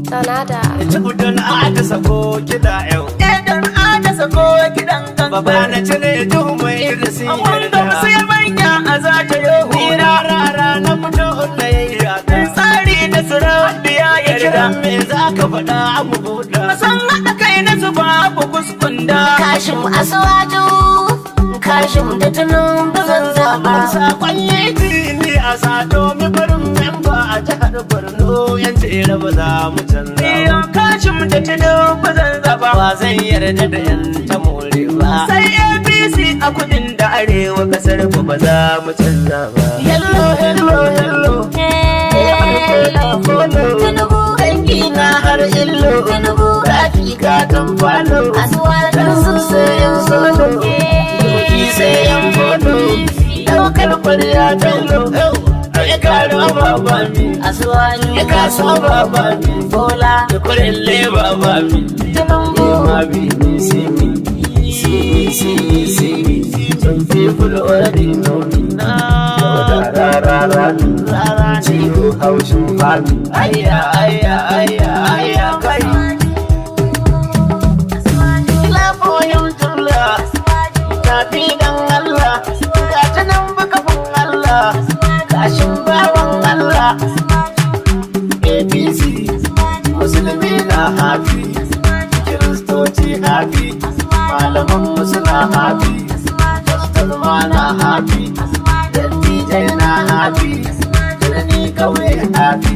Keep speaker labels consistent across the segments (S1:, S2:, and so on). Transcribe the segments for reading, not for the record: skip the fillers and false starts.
S1: Sanada.
S2: Don ata sako kiɗa yau.
S3: Don ata sako kiɗan ganga.
S2: Baba na cire duhu mai irisi.
S3: Wanda sai manya a za ta yi
S2: Ni rara na fito na yayi a
S3: tsari da suran biya ya
S2: Kiran
S3: shiga.
S2: me za ka faɗa mu buɗa.
S3: San haɗa kai na su babu kuskunda.
S1: Kashim Asuwaju, Kashim da tunun bazan zaɓa.
S2: Sakon yi ni a sato mi barin memba a jihar Borno yan tsere ba za mu canza
S3: Iyo
S2: ba.
S3: kashin da tudu ba zan zaba.
S2: Ba zan yarda da yan ta more ba.
S3: Sai APC a kudin da arewa kasar ku ba za mu canza ba.
S2: Hello, hello, hello.
S1: Tinubu,
S2: Dangi na har illo.
S1: Tinubu,
S2: Rafi ka kan falo.
S1: Asuwaju.
S2: Dan sun sayan solo. Doki sayan fodo. Daukar kwarya bello. Ya karo baba mi.
S1: Asuwaju.
S2: Ya kaso baba mi.
S1: Bola.
S2: Ya kurelle baba mi.
S1: Tinubu.
S2: Ma be me, see me. See me, see me, see me. Some people already know me. Rara, ciwo haushin fami. Ayya, ayya, ayya, ayya, kai. Lafoyin tula, tafi dan Allah. Ga ta nan bukafin Allah. Kashin bawan Allah. APC, Musulmi na hafi. Kiristoci hafi. Malaman suna hafi. Pastor ma na hafi. Dattijai na hafi. Birni kawai hafi.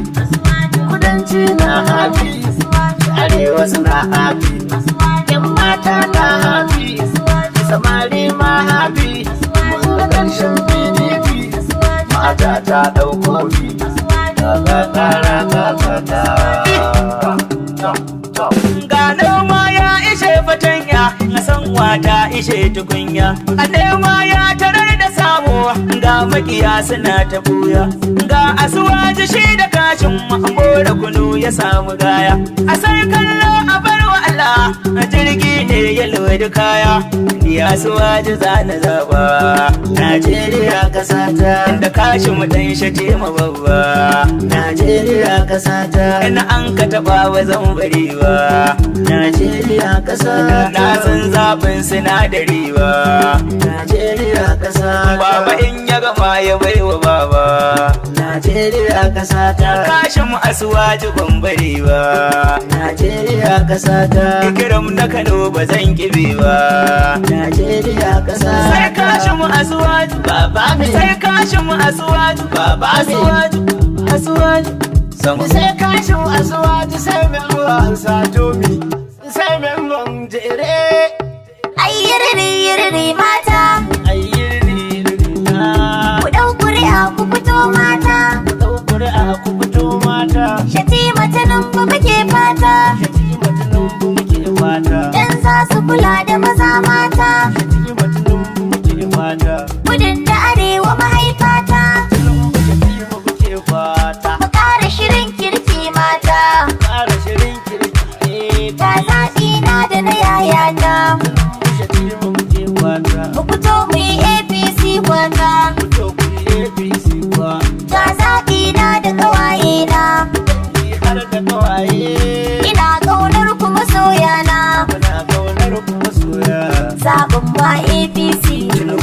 S2: Kudanci na hafi. Arewa suna hafi. Yan mata na hafi. Samari ma hafi. Mun ga ƙarshen PDP. Mata ta ɗauko bi.
S3: Ga noma ya ishe fatanya, a san wata ishe tukunya. A nema ya tarar da samu, ga makiya suna ta buya. Ga Asuwaju shi da kashin mambo da kunu ya samu gaya. A sai kallo a barwa Allah, a jirgi ne ya lodi kaya. Ni Asuwaju zana zaba, Najeriya kasata. Da kashin mu dan shace ma babba, Najeriya kasata. Ina an ka taba wa zan bari ba, Najeriya kasa. Na san zafin sinadari ba, Najeriya kasa. Baba in ya gama ya baiwa baba, Najeriya kasa ta. Kashin mu Asuwaju ban bari ba, Najeriya kasa ta. Ikiram na Kano ba zan kibe ba, Najeriya kasa. Sai kashin mu Asuwaju baba mi. Sai kashin mu Asuwaju baba mi. Asuwaju
S2: Sai kashin Asuwaju sai mai ruwan satomi. Sai mai ruwan jere.
S1: Ai yiriri mata.
S2: Ayyiri
S1: Ku ɗau ƙuri'a ku fito mata.
S2: ɗaukuri a ku fito mata.
S1: Shatima Tinubu muke fata.
S2: Shatima Tinubu muke fata.
S1: Dan za su kula da maza mata.
S2: Shatima Tinubu muke fata.
S1: Kudin da arewa mahaifata.
S2: Shatima muke fata.
S1: Mu ƙara shirin kirki mata.
S2: Ƙara shirin kirki
S1: Ga zaɓi na da na yayata.
S2: Shatima muke fata.
S1: Mu fito mu yi APC kwata.
S2: Fito ku yi APC kwa.
S1: Ga zaɓi na da ƙawaye na.
S2: Ni har da kawaye.
S1: Ina ƙaunar ku masoyana.
S2: Muna kaunar ku masoya.
S1: Zaɓin ba APC.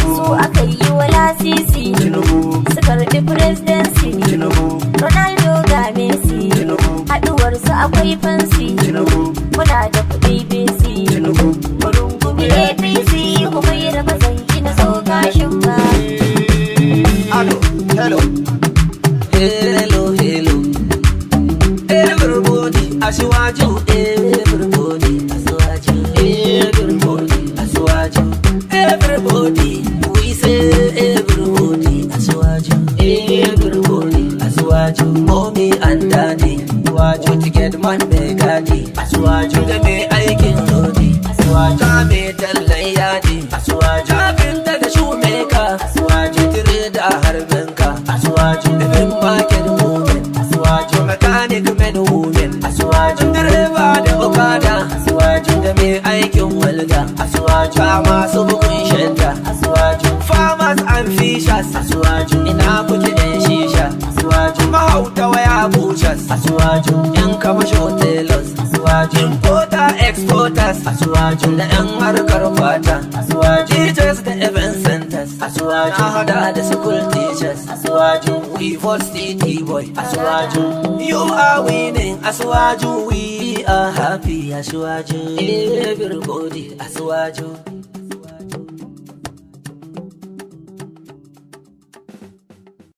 S1: Su aka yi wa lasisi.
S2: Tinubu,
S1: Su karɓi presidency.
S2: Tinubu,
S1: Ronaldo ga Messi.
S2: Tinubu,
S1: Haɗuwarsu akwai fansi.
S2: Tinubu,
S1: Muna da kuɗi BC.
S2: Tinubu.
S1: Mu APC kuma yi raba zanki na so kashin ba.
S2: Hello, hello.
S4: Hello, hello. Everybody, Asuwaju. Everybody, Asuwaju. Everybody, Asuwaju. Everybody, we say everybody, Asuwaju. Everybody, Asuwaju. Mommy and daddy, Asuwaju. Ticket man mai gadi, Asuwaju. Da mai aikin lodi, Asuwaju. Ta mai tallan yadi, Asuwaju. Kafinta da shumeka, Asuwaju. Tire da harbinka, Asuwaju. Living market woman, Asuwaju. Mechanic men women, Asuwaju. Direba da okada, Asuwaju. Da mai aikin walda, Asuwaju. Ba masu bugun shanta, Asuwaju. Farmers and fishers, Asuwaju. Ina kuke yan exporters Asuwaju da yan harkar fata Asuwaju teachers da event centers Asuwaju na hada da school teachers Asuwaju we vote city boy Asuwaju you are winning Asuwaju we are happy Asuwaju everybody Asuwaju